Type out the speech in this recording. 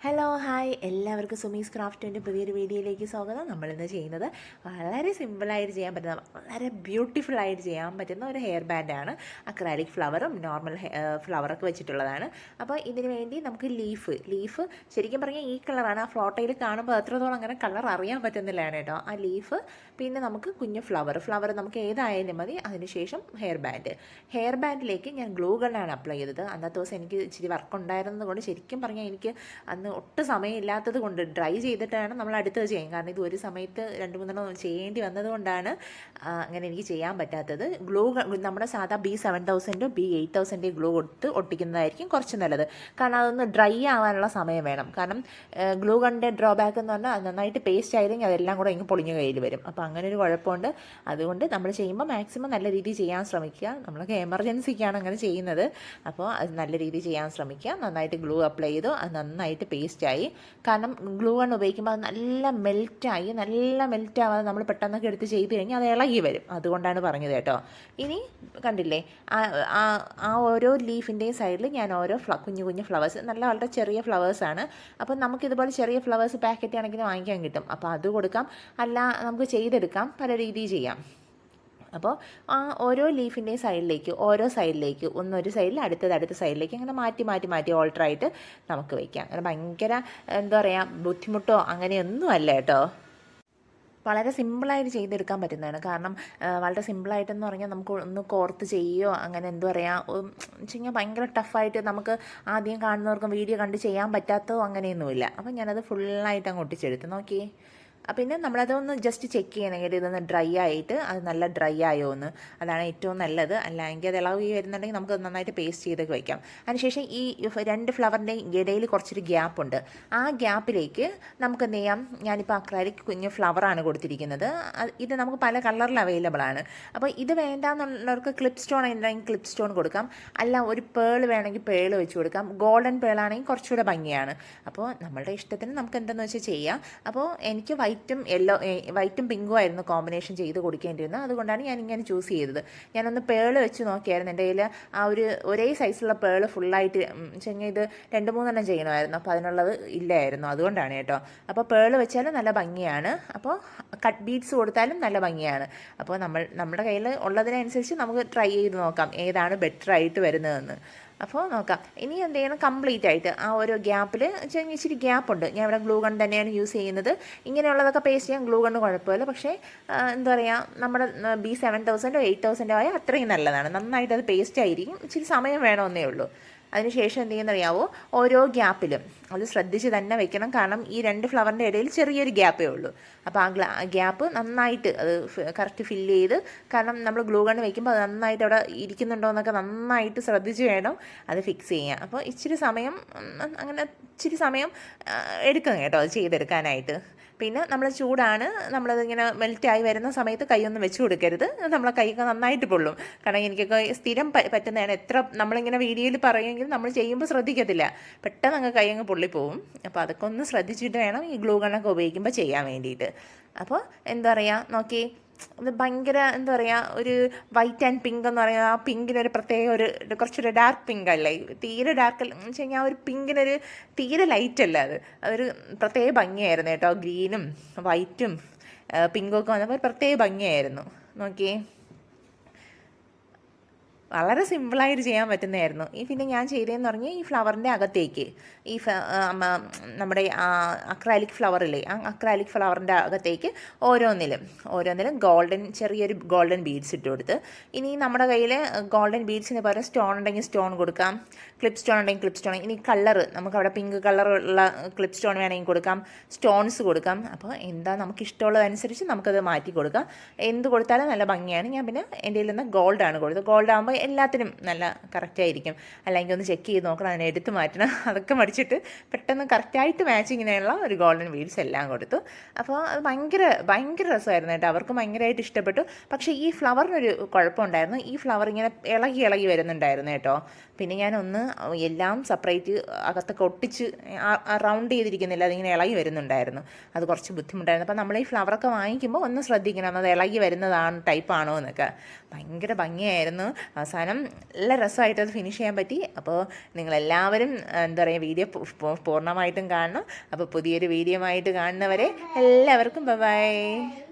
Hello hi എല്ലാവർക്കും സുമീസ് ക്രാഫ്റ്റിൻ്റെ പുതിയൊരു വീഡിയോയിലേക്ക് സ്വാഗതം. നമ്മളിന്ന് ചെയ്യുന്നത് വളരെ സിമ്പിളായിട്ട് ചെയ്യാൻ പറ്റുന്ന വളരെ ബ്യൂട്ടിഫുള്ളായിട്ട് ചെയ്യാൻ പറ്റുന്ന ഒരു ഹെയർ ബാൻഡാണ്. അക്രാലിക് ഫ്ലവറും നോർമൽ ഫ്ലവറൊക്കെ വെച്ചിട്ടുള്ളതാണ്. അപ്പോൾ ഇതിന് വേണ്ടി നമുക്ക് ലീഫ് ശരിക്കും പറഞ്ഞാൽ ഈ കളറാണ്. ആ ഫോട്ടോയിൽ കാണുമ്പോൾ എത്രത്തോളം അങ്ങനെ കളർ അറിയാൻ പറ്റുന്നില്ലാണ് കേട്ടോ. ആ ലീഫ്, പിന്നെ നമുക്ക് കുഞ്ഞു ഫ്ലവർ നമുക്ക് ഏതായാലും മതി. അതിനുശേഷം ഹെയർ ബാൻഡിലേക്ക് ഞാൻ ഗ്ലൂ ഗണ്ണാണ് അപ്ലൈ ചെയ്തത്. അന്നത്തെ ദിവസം എനിക്ക് ഇച്ചിരി വർക്ക് ഉണ്ടായിരുന്നത് കൊണ്ട് ശരിക്കും പറഞ്ഞാൽ എനിക്ക് അന്ന് ഒട്ടും സമയമില്ലാത്തത് കൊണ്ട് ഡ്രൈ ചെയ്തിട്ടാണ് നമ്മൾ അടുത്തത് ചെയ്യും. കാരണം ഇത് ഒരു സമയത്ത് 2-3 ചെയ്യേണ്ടി വന്നത് കൊണ്ടാണ് അങ്ങനെ എനിക്ക് ചെയ്യാൻ പറ്റാത്തത്. നമ്മുടെ സാധാ B7000 B8000 ഗ്ലൂ കൊടുത്ത് ഒട്ടിക്കുന്നതായിരിക്കും കുറച്ച് നല്ലത്. കാരണം അതൊന്ന് ഡ്രൈ ആവാനുള്ള സമയം വേണം. കാരണം ഗ്ലൂ ഗണ്ണിൻ്റെ ഡ്രോബാക്ക് എന്ന് പറഞ്ഞാൽ നന്നായിട്ട് പേസ്റ്റ് ആയിരുന്നെങ്കിൽ അതെല്ലാം കൂടെ ഇങ്ങനെ പൊളിഞ്ഞ കയ്യിൽ വരും. അപ്പോൾ അങ്ങനെ ഒരു കുഴപ്പമുണ്ട്. അതുകൊണ്ട് നമ്മൾ ചെയ്യുമ്പോൾ മാക്സിമം നല്ല രീതിയിൽ ചെയ്യാൻ ശ്രമിക്കുക. നമ്മളൊക്കെ എമർജൻസിക്കാണ് അങ്ങനെ ചെയ്യുന്നത്. അപ്പോൾ അത് നല്ല രീതിയിൽ ചെയ്യാൻ ശ്രമിക്കുക. നന്നായിട്ട് ഗ്ലൂ അപ്ലൈ ചെയ്തു. അത് നന്നായിട്ട് പേസ്റ്റായി. കാരണം ഗ്ലൂ ഗൺ ഉപയോഗിക്കുമ്പോൾ അത് നല്ല മെൽറ്റ് ആവാതെ നമ്മൾ പെട്ടെന്നൊക്കെ എടുത്ത് ചെയ്ത് കഴിഞ്ഞാൽ അത് ഇളകി വരും. അതുകൊണ്ടാണ് പറഞ്ഞത് കേട്ടോ. ഇനി കണ്ടില്ലേ, ആ ഓരോ ലീഫിൻ്റെയും സൈഡിൽ ഞാൻ ഓരോ കുഞ്ഞു ഫ്ലവേഴ്സ്, വളരെ ചെറിയ ഫ്ലവേഴ്സാണ്. അപ്പോൾ നമുക്കിതുപോലെ ചെറിയ ഫ്ലവേഴ്സ് പാക്കറ്റ് ആണെങ്കിൽ വാങ്ങിക്കാൻ കിട്ടും. അപ്പോൾ അത് കൊടുക്കാം, അല്ല നമുക്ക് ചെയ്തെടുക്കാം, പല രീതിയിൽ ചെയ്യാം. അപ്പോൾ ആ ഓരോ ലീഫിൻ്റെയും സൈഡിലേക്ക് ഒന്നൊരു സൈഡിൽ അടുത്ത സൈഡിലേക്ക് അങ്ങനെ മാറ്റി ഓൾട്ടറായിട്ട് നമുക്ക് വയ്ക്കാം. അങ്ങനെ ഭയങ്കര എന്താ പറയുക ബുദ്ധിമുട്ടോ അങ്ങനെയൊന്നും അല്ല കേട്ടോ. വളരെ സിമ്പിളായിട്ട് ചെയ്തെടുക്കാൻ പറ്റുന്നതാണ്. കാരണം വളരെ സിമ്പിളായിട്ടെന്ന് പറഞ്ഞാൽ നമുക്ക് ഒന്ന് കോർത്ത് ചെയ്യുകയോ അങ്ങനെ എന്താ പറയുക വെച്ച് കഴിഞ്ഞാൽ ഭയങ്കര ടഫായിട്ട് നമുക്ക് ആദ്യം കാണുന്നവർക്കും വീഡിയോ കണ്ട് ചെയ്യാൻ പറ്റാത്തതോ അങ്ങനെയൊന്നുമില്ല. അപ്പം ഞാനത് ഫുള്ളായിട്ട് അങ്ങ് ഒട്ടിച്ചെടുത്ത് നോക്കി. പിന്നെ നമ്മളതൊന്ന് ജസ്റ്റ് ചെക്ക് ചെയ്യണമെങ്കിൽ ഇതൊന്ന് ഡ്രൈ ആയിട്ട് അത് നല്ല ഡ്രൈ ആയോ എന്ന്. അതാണ് ഏറ്റവും നല്ലത്. അല്ലെങ്കിൽ അത് ഇളകി വരുന്നുണ്ടെങ്കിൽ നമുക്ക് നന്നായിട്ട് പേസ്റ്റ് ചെയ്തൊക്കെ വയ്ക്കാം. അതിനുശേഷം ഈ 2 ഫ്ലവറിൻ്റെയും ഇടയിൽ കുറച്ചൊരു ഗ്യാപ്പുണ്ട്. ആ ഗ്യാപ്പിലേക്ക് നമുക്ക് എന്ത് ചെയ്യാം, ഞാനിപ്പോൾ അക്രാലിക് കുഞ്ഞ് ഫ്ലവറാണ് കൊടുത്തിരിക്കുന്നത്. ഇത് നമുക്ക് പല കളറിൽ അവൈലബിൾ ആണ്. അപ്പോൾ ഇത് വേണ്ടാന്നുള്ളവർക്ക് ക്ലിപ്പ് സ്റ്റോൺ ഉണ്ടെങ്കിൽ ക്ലിപ്പ് സ്റ്റോൺ കൊടുക്കാം, അല്ല ഒരു പേൾ വേണമെങ്കിൽ പേൾ വെച്ച് കൊടുക്കാം. ഗോൾഡൻ പേളാണെങ്കിൽ കുറച്ചുകൂടെ ഭംഗിയാണ്. അപ്പോൾ നമ്മളുടെ ഇഷ്ടത്തിന് നമുക്ക് എന്തെന്ന് വെച്ചാൽ ചെയ്യാം. അപ്പോൾ എനിക്ക് വൈറ്റും പിങ്കും ആയിരുന്നു കോമ്പിനേഷൻ ചെയ്ത് കൊടുക്കേണ്ടിയിരുന്നത്. അതുകൊണ്ടാണ് ഞാൻ ഇങ്ങനെ ചൂസ് ചെയ്തത്. ഞാനൊന്ന് പേള് വെച്ച് നോക്കിയായിരുന്നു. എൻ്റെ കയ്യിൽ ആ ഒരേ സൈസുള്ള പേള് ഫുള്ളായിട്ട് വെച്ചുകഴിഞ്ഞാൽ ഇത് 2-3 ചെയ്യണമായിരുന്നു. അപ്പോൾ അതിനുള്ളത് ഇല്ലായിരുന്നു. അതുകൊണ്ടാണ് കേട്ടോ. അപ്പോൾ പേള് വെച്ചാലും നല്ല ഭംഗിയാണ്. അപ്പോൾ കട്ട് ബീഡ്സ് കൊടുത്താലും നല്ല ഭംഗിയാണ്. അപ്പോൾ നമ്മുടെ കയ്യിൽ ഉള്ളതിനനുസരിച്ച് നമുക്ക് ട്രൈ ചെയ്ത് നോക്കാം ഏതാണ് ബെറ്റർ ആയിട്ട് വരുന്നതെന്ന്. അപ്പോൾ നോക്കാം. ഇനി എന്ത് ചെയ്യണം, കംപ്ലീറ്റ് ആയിട്ട് ആ ഓരോ ഗ്യാപ്പിൽ ഇച്ചിരി ഗ്യാപ്പുണ്ട്. ഞാൻ ഇവിടെ ഗ്ലൂ ഗൺ തന്നെയാണ് യൂസ് ചെയ്യുന്നത്. ഇങ്ങനെയുള്ളതൊക്കെ പേസ്റ്റ് ചെയ്യാൻ ഗ്ലൂ ഗണ്ണ് കുഴപ്പമില്ല. പക്ഷേ എന്താ പറയുക, നമ്മുടെ B7000 8000 ആയ അത്രയും നല്ലതാണ്. നന്നായിട്ട് അത് പേസ്റ്റ് ആയിരിക്കും. ഇച്ചിരി സമയം വേണമെന്നേ ഉള്ളൂ. അതിനുശേഷം എന്ത് ചെയ്യുന്നറിയാവോ, ഓരോ ഗ്യാപ്പിലും അത് ശ്രദ്ധിച്ച് തന്നെ വെക്കണം. കാരണം ഈ 2 ഫ്ലവറിൻ്റെ ഇടയിൽ ചെറിയൊരു ഗ്യാപ്പേ ഉള്ളൂ. അപ്പോൾ ആ ഗ്യാപ്പ് നന്നായിട്ട് അത് കറക്റ്റ് ഫില്ല് ചെയ്ത്, കാരണം നമ്മൾ ഗ്ലൂ ഗണ്ണ് വെക്കുമ്പോൾ അത് നന്നായിട്ട് അവിടെ ഇരിക്കുന്നുണ്ടോ എന്നൊക്കെ നന്നായിട്ട് ശ്രദ്ധിച്ച് വേണം അത് ഫിക്സ് ചെയ്യാൻ. അപ്പോൾ ഇച്ചിരി സമയം എടുക്കും കേട്ടോ അത് ചെയ്തെടുക്കാനായിട്ട്. പിന്നെ നമ്മൾ ചൂടാണ്, നമ്മളതിങ്ങനെ മെൽറ്റായി വരുന്ന സമയത്ത് കൈയൊന്നും വെച്ച് കൊടുക്കരുത്. നമ്മളെ കൈയൊക്കെ നന്നായിട്ട് പൊള്ളും. കാരണം എനിക്കൊക്കെ സ്ഥിരം പറ്റുന്നതാണ്. എത്ര നമ്മളിങ്ങനെ വീഡിയോയിൽ പറയുമെങ്കിലും നമ്മൾ ചെയ്യുമ്പോൾ ശ്രദ്ധിക്കത്തില്ല, പെട്ടെന്ന് അങ്ങ് കൈ അങ്ങ് പൊള്ളിപ്പോവും. അപ്പോൾ അതൊക്കെ ഒന്ന് ശ്രദ്ധിച്ചിട്ട് വേണം ഈ ഗ്ലൂ ഗണ്ണൊക്കെ ഉപയോഗിക്കുമ്പോൾ ചെയ്യാൻ വേണ്ടിയിട്ട്. അപ്പോൾ എന്താ പറയുക, നോക്കി ഇത് ഭയങ്കര എന്താ പറയുക, ഒരു വൈറ്റ് ആൻഡ് പിങ്ക് എന്ന് പറയുന്നത്, ആ പിങ്കിനൊരു പ്രത്യേക കുറച്ചൊരു ഡാർക്ക് പിങ്ക് അല്ലേ, തീരെ ഡാർക്ക് എന്ന് വെച്ച് കഴിഞ്ഞാൽ ആ ഒരു പിങ്കിനൊരു തീരെ ലൈറ്റ് അല്ല അതൊരു പ്രത്യേക ഭംഗിയായിരുന്നു കേട്ടോ. ഗ്രീനും വൈറ്റും പിങ്കും ഒക്കെ വന്നപ്പോൾ പ്രത്യേക ഭംഗിയായിരുന്നു. നോക്കിയേ, വളരെ സിമ്പിളായിട്ട് ചെയ്യാൻ പറ്റുന്നതായിരുന്നു. പിന്നെ ഞാൻ ചെയ്തതെന്ന് പറഞ്ഞാൽ ഈ ഫ്ലവറിൻ്റെ അകത്തേക്ക് നമ്മുടെ അക്രാലിക് ഫ്ലവറില്ലേ, ആ അക്രാലിക് ഫ്ലവറിൻ്റെ അകത്തേക്ക് ഓരോന്നിലും ചെറിയൊരു ഗോൾഡൻ ബീഡ്സ് ഇട്ട് കൊടുത്ത്. ഇനി നമ്മുടെ കയ്യിൽ ഗോൾഡൻ ബീഡ്സിന് പകരം സ്റ്റോൺ ഉണ്ടെങ്കിൽ സ്റ്റോൺ കൊടുക്കാം, ക്ലിപ്പ് സ്റ്റോൺ ഉണ്ടെങ്കിൽ ക്ലിപ്പ് സ്റ്റോൺ. ഇനി കളറ് നമുക്കവിടെ പിങ്ക് കളറുള്ള ക്ലിപ്പ് സ്റ്റോൺ വേണമെങ്കിൽ കൊടുക്കാം, സ്റ്റോൺസ് കൊടുക്കാം. അപ്പോൾ എന്താ നമുക്ക് ഇഷ്ടമുള്ളതനുസരിച്ച് നമുക്കത് മാറ്റി കൊടുക്കാം. എന്ത് കൊടുത്താലും നല്ല ഭംഗിയാണ്. ഞാൻ പിന്നെ എൻ്റെ കയ്യിൽ നിന്ന് ഗോൾഡാണ് കൊടുത്തത്. ഗോൾഡ് ആകുമ്പോൾ എല്ലാത്തിനും നല്ല കറക്റ്റായിരിക്കും. അല്ലെങ്കിൽ ഒന്ന് ചെക്ക് ചെയ്ത് നോക്കണം, അതിനെ എടുത്ത് മാറ്റണം. അതൊക്കെ മടിച്ചിട്ട് പെട്ടെന്ന് കറക്റ്റായിട്ട് മാച്ചിങ്ങിനുള്ള ഒരു ഗോൾഡൻ ബീഡ്സ് എല്ലാം കൊടുത്തു. അപ്പോൾ അത് ഭയങ്കര രസമായിരുന്നു കേട്ടോ. അവർക്ക് ഭയങ്കരമായിട്ട് ഇഷ്ടപ്പെട്ടു. പക്ഷേ ഈ ഫ്ലവറിനൊരു കുഴപ്പമുണ്ടായിരുന്നു. ഈ ഫ്ലവർ ഇങ്ങനെ ഇളകി വരുന്നുണ്ടായിരുന്നു കേട്ടോ. പിന്നെ ഞാനൊന്ന് എല്ലാം സെപ്പറേറ്റ് അകത്തൊക്കെ ഒട്ടിച്ച് റൗണ്ട് ചെയ്തിരിക്കുന്നില്ല, അതിങ്ങനെ ഇളകി വരുന്നുണ്ടായിരുന്നു. അത് കുറച്ച് ബുദ്ധിമുട്ടായിരുന്നു. അപ്പോൾ നമ്മൾ ഈ ഫ്ലവറൊക്കെ വാങ്ങിക്കുമ്പോൾ ഒന്ന് ശ്രദ്ധിക്കണം, അത് ഇളകി വരുന്നതാണ് ടൈപ്പാണോ എന്നൊക്കെ. ഭയങ്കര ഭംഗിയായിരുന്നു. അവസാനം നല്ല രസമായിട്ട് അത് ഫിനിഷ് ചെയ്യാൻ പറ്റി. അപ്പോൾ നിങ്ങളെല്ലാവരും എന്താ പറയുക വീഡിയോ പൂർണ്ണമായിട്ടും കാണണം. അപ്പോൾ പുതിയൊരു വീഡിയോ ആയിട്ട് കാണുന്നവരെ എല്ലാവർക്കും ബൈ.